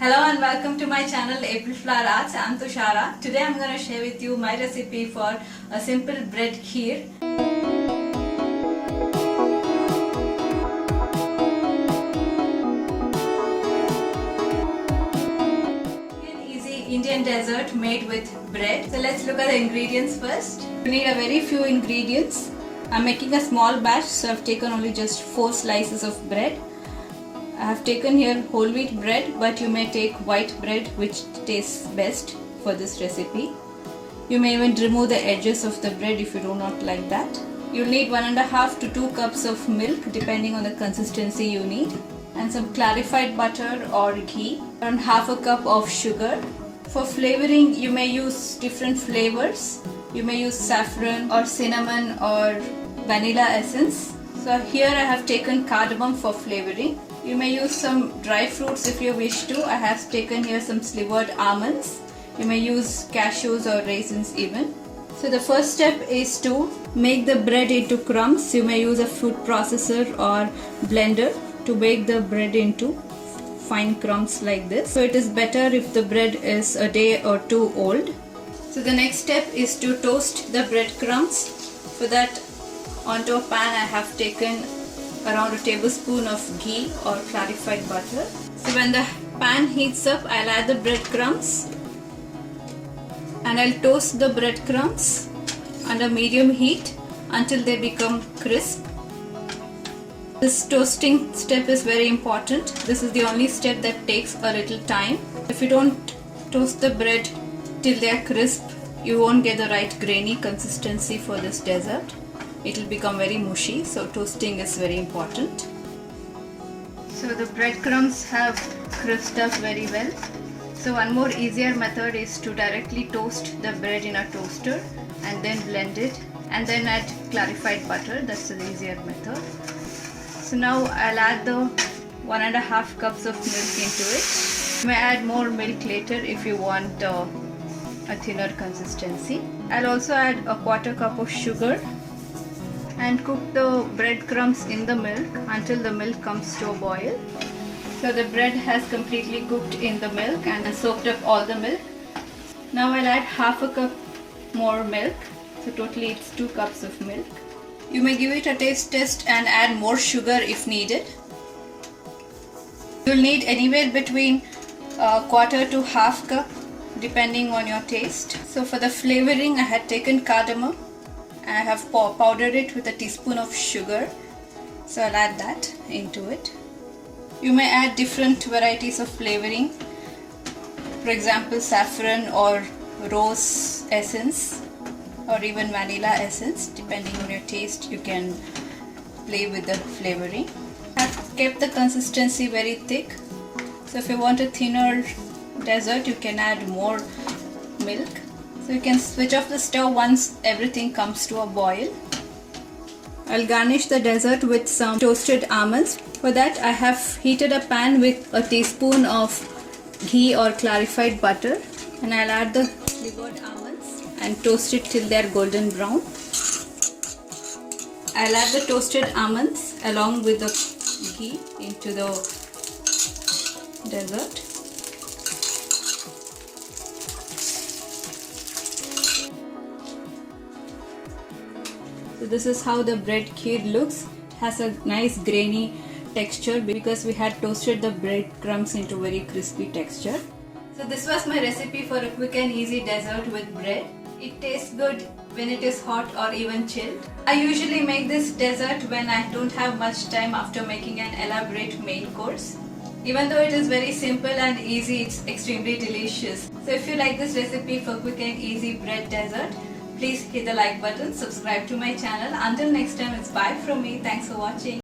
Hello and welcome to my channel April Flower Arts. I'm Tushara. Today I'm going to share with you my recipe for a simple bread kheer. An easy Indian dessert made with bread. So let's look at the ingredients first. You need a very few ingredients. I'm making a small batch, so I've taken only just 4 slices of bread. I have taken here whole wheat bread, but you may take white bread, which tastes best for this recipe. You may even remove the edges of the bread if you do not like that. You'll need 1.5 to 2 cups of milk depending on the consistency you need, and some clarified butter or ghee, around half a cup of sugar. For flavoring, you may use different flavors. You may use saffron or cinnamon or vanilla essence. So here I have taken cardamom for flavoring. You may use some dry fruits if you wish to. I have taken here some slivered almonds. You may use cashews or raisins even. So the first step is to make the bread into crumbs. You may use a food processor or blender to bake the bread into fine crumbs like this. So it is better if the bread is a day or two old. So the next step is to toast the breadcrumbs. For that, onto a pan I have taken around a tablespoon of ghee or clarified butter. So when the pan heats up, I'll add the breadcrumbs and I'll toast the breadcrumbs under medium heat until they become crisp. This toasting step is very important. This is the only step that takes a little time. If you don't toast the bread till they are crisp, you won't get the right grainy consistency for this dessert. It will become very mushy, so toasting is very important. So the breadcrumbs have crisped up very well. So one more easier method is to directly toast the bread in a toaster and then blend it and then add clarified butter. That's the easier method. So now I'll add the 1.5 cups of milk into it. You may add more milk later if you want a thinner consistency. I'll also add a 1/4 cup of sugar and cook the breadcrumbs in the milk until the milk comes to a boil. So the bread has completely cooked in the milk and soaked up all the milk. Now I'll add half a cup more milk. So totally it's 2 cups of milk. You may give it a taste test and add more sugar if needed. You'll need anywhere between 1/4 to half cup depending on your taste. So for the flavoring, I had taken cardamom. I have powdered it with a teaspoon of sugar, so I'll add that into it. You may add different varieties of flavoring, for example saffron or rose essence or even vanilla essence. Depending on your taste, you can play with the flavoring. I've kept the consistency very thick, so if you want a thinner dessert, you can add more milk. So you can switch off the stove once everything comes to a boil. I'll garnish the dessert with some toasted almonds. For that, I have heated a pan with a teaspoon of ghee or clarified butter, and I'll add the slivered almonds and toast it till they're golden brown. I'll add the toasted almonds along with the ghee into the dessert. So this is how the bread kheer looks. It has a nice grainy texture because we had toasted the breadcrumbs into very crispy texture. So this was my recipe for a quick and easy dessert with bread. It tastes good when it is hot or even chilled. I usually make this dessert when I don't have much time after making an elaborate main course. Even though it is very simple and easy, it's extremely delicious. So if you like this recipe for quick and easy bread dessert, please hit the like button, subscribe to my channel. Until next time, it's bye from me. Thanks for watching.